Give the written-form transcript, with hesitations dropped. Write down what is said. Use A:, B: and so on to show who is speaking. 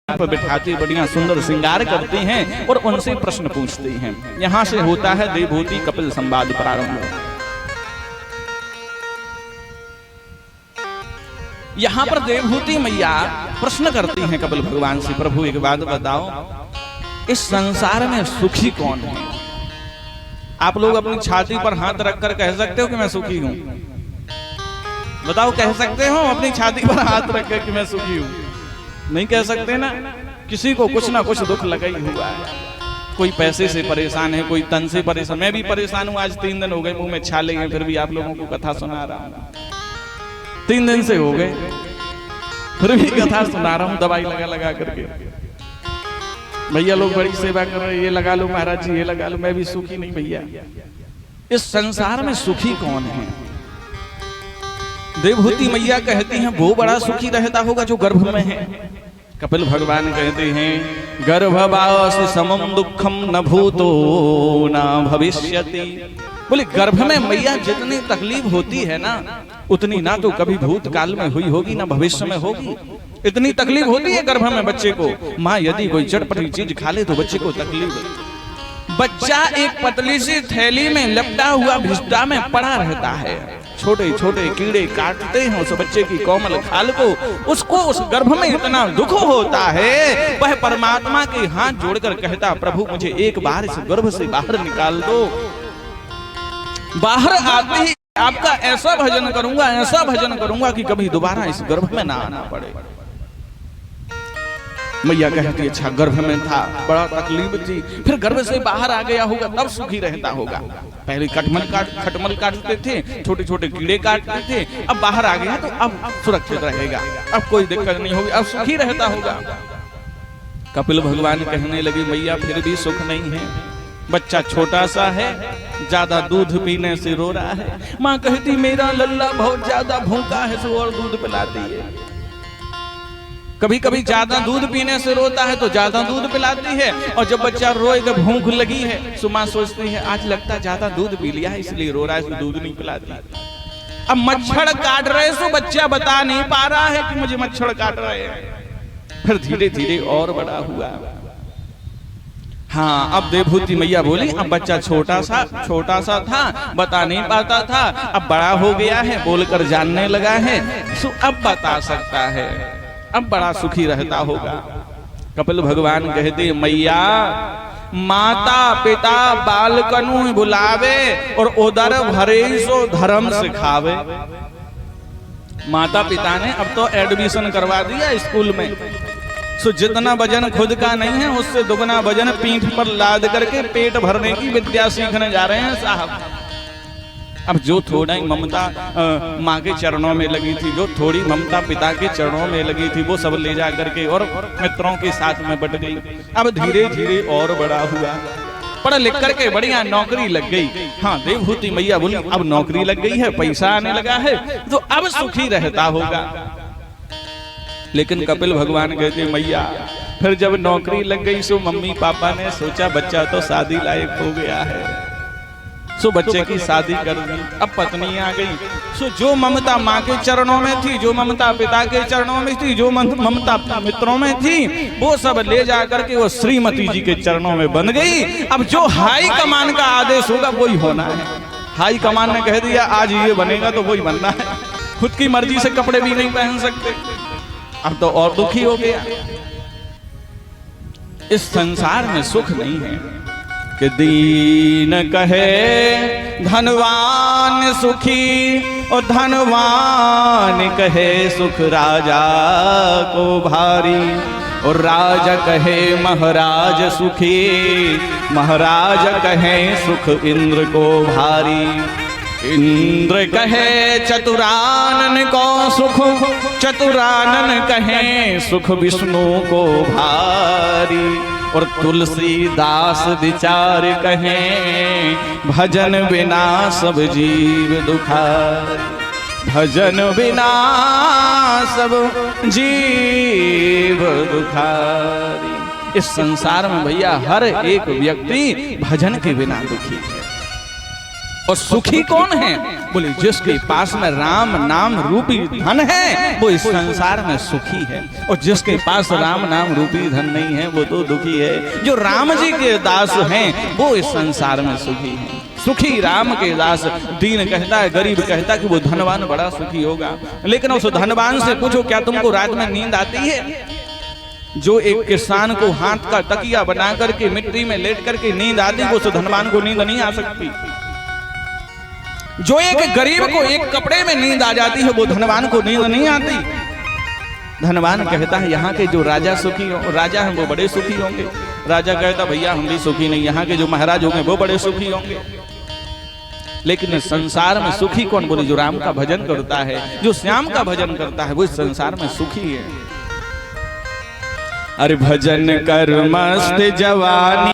A: पर बिठाती बढ़िया सुंदर श्रृंगार करती हैं और उनसे प्रश्न पूछती हैं। यहाँ से होता है देवभूति कपिल संवाद प्रारंभ। यहाँ पर देवभूति मैया प्रश्न करती हैं कपिल भगवान से, प्रभु एक बात बताओ, इस संसार में सुखी कौन है? आप लोग अपनी छाती पर हाथ रखकर कह सकते हो कि मैं सुखी हूं? बताओ, कह सकते हो अपनी छाती पर हाथ रखकर कि मैं सुखी हूं? नहीं कह सकते ना। किसी को कुछ ना कुछ दुख लगा ही हुआ है। कोई पैसे से परेशान है, कोई तन से परेशान। मैं भी परेशान हूं, आज 3 दिन हो गए मुंह में छाले हैं, फिर भी आप लोगों को कथा सुना रहा हूं। 3 दिन से हो गए, फिर भी कथा सुना रहा हूं दवाई लगा लगा करके। भैया लोग बड़ी सेवा कर रहे हैं, ये लगा लो महाराज जी, ये लगा लो। मैं भी सुखी नहीं भैया। इस संसार में सुखी कौन है? देवभूति मैया कहती हैं वो बड़ा सुखी रहता होगा जो गर्भ में है। कपिल भगवान कहते हैं गर्भवास समम दुखम न भूतो न भविष्यति। बोले गर्भ में मैया जितनी तकलीफ होती है ना, उतनी ना तो कभी भूतकाल में हुई होगी ना भविष्य में होगी। इतनी तकलीफ होती है गर्भ में बच्चे को। माँ यदि कोई चटपटी चीज खा ले तो बच्चे को तकलीफ। बच्चा एक पतली सी थैली में लपटा हुआ भिष्टा में पड़ा रहता है। छोटे छोटे कीड़े काटते हैं उस बच्चे की कोमल खाल को। उसको उस गर्भ में इतना दुख होता है, वह परमात्मा के हाथ जोड़कर कहता, प्रभु मुझे एक बार इस गर्भ से बाहर निकाल दो। बाहर आते ही आपका ऐसा भजन करूंगा, ऐसा भजन करूंगा कि कभी दोबारा इस गर्भ में ना आना पड़े। मैया कहती अच्छा गर्भ में था, बड़ा तकलीफ थी, फिर गर्भ से बाहर आ गया होगा तब सुखी रहता होगा। पहले खटमल काटते थे, छोटे छोटे कीड़े काटते थे, अब बाहर आ गया तो अब सुरक्षित रहेगा, अब कोई दिक्कत नहीं होगी, अब सुखी रहता होगा। कपिल भगवान कहने लगे मैया फिर भी सुख नहीं है। बच्चा छोटा सा है, ज्यादा दूध पीने से रो रहा है। माँ कहती मेरा लल्ला बहुत ज्यादा भूखा है, सो और दूध पिलाती है। कभी कभी ज्यादा दूध पीने से रोता है तो ज्यादा दूध पिलाती है, और जब बच्चा रोएगा भूख लगी है तो मां सोचती है आज लगता ज्यादा दूध पी लिया है इसलिए रो रहा है, तो दूध नहीं पिलाती। अब मच्छर काट रहे सो बच्चा बता नहीं पा रहा है कि मुझे मच्छर काट रहे हैं। फिर धीरे धीरे और बड़ा हुआ। हाँ, अब देवभूति मैया बोली अब बच्चा छोटा सा था, बता नहीं पाता था, अब बड़ा हो गया है, बोलकर जानने लगा है, सो अब बता सकता है, अब बड़ा सुखी रहता होगा। कपिल भगवान कहते मैया माता पिता बालकनु बुलावे और उदर भरे सो धर्म सिखावे। माता पिता ने अब तो एडमिशन करवा दिया स्कूल में, सो जितना वजन खुद का नहीं है उससे दुगना वजन पीठ पर लाद करके पेट भरने की विद्या सीखने जा रहे हैं साहब। अब जो थोड़ा ही ममता माँ के चरणों में लगी थी, जो थोड़ी ममता पिता के चरणों में लगी थी, वो सब ले जा करके और मित्रों के साथ में बट गई। अब धीरे धीरे और बड़ा हुआ, पढ़ लिख करके बढ़िया नौकरी लग गई। हाँ, देवभूति मैया बोली अब नौकरी लग गई है, पैसा आने लगा है, तो अब सुखी रहता होगा। लेकिन कपिल भगवान कहते मैया फिर जब नौकरी लग गई सो मम्मी पापा ने सोचा बच्चा तो शादी लायक हो गया है, सो बच्चे की शादी कर दी। अब पत्नी आ गई, सो जो ममता माँ के चरणों में थी, जो ममता पिता के चरणों में थी, जो ममता मित्रों में थी, वो सब ले जा करके वो श्रीमती जी के चरणों में बन गई। अब जो हाई कमान का आदेश होगा वही होना है। हाई कमान ने कह दिया आज ये बनेगा तो वही बनना है। खुद की मर्जी से कपड़े भी नहीं पहन सकते, अब तो और दुखी हो गया। इस संसार में सुख नहीं है कि दीन कहे धनवान सुखी और धनवान कहे सुख राजा को भारी, और राजा कहे महाराज सुखी, महाराज कहे सुख इंद्र को भारी। इंद्र कहे चतुरानन को सुख, चतुरानन कहे सुख विष्णु को भारी, और तुलसीदास विचार कहें भजन बिना सब जीव दुखारी। भजन बिना सब जीव दुखारी। इस संसार में भैया हर एक व्यक्ति भजन के बिना दुखी है। और सुखी कौन है? बोले जिसके पास में राम नाम रूपी धन है वो इस संसार में सुखी है, और जिसके पास राम नाम रूपी धन नहीं है वो तो दुखी है। जो राम जी के दास हैं वो इस संसार में सुखी हैं। सुखी राम के दास। दीन कहता है, गरीब कहता है कि वो धनवान बड़ा सुखी होगा, लेकिन उस धनवान से पूछो क्या तुमको रात में नींद आती है? जो एक किसान को हाथ का तकिया बना करके मिट्टी में लेट करके नींद आती है, उस धनवान को नींद नहीं आ सकती। जो एक गरीब को एक कपड़े में नींद आ जाती है वो धनवान को नींद नहीं आती। धनवान कहता है यहाँ के जो राजा सुखी हो, राजा हैं वो बड़े सुखी होंगे। राजा कहता भैया हम भी सुखी नहीं, यहाँ के जो महाराज होंगे वो बड़े सुखी होंगे। लेकिन संसार में सुखी कौन? बोले जो राम का भजन करता है, जो श्याम का भजन करता है वो इस संसार में सुखी है। अरे भजन कर मस्त जवानी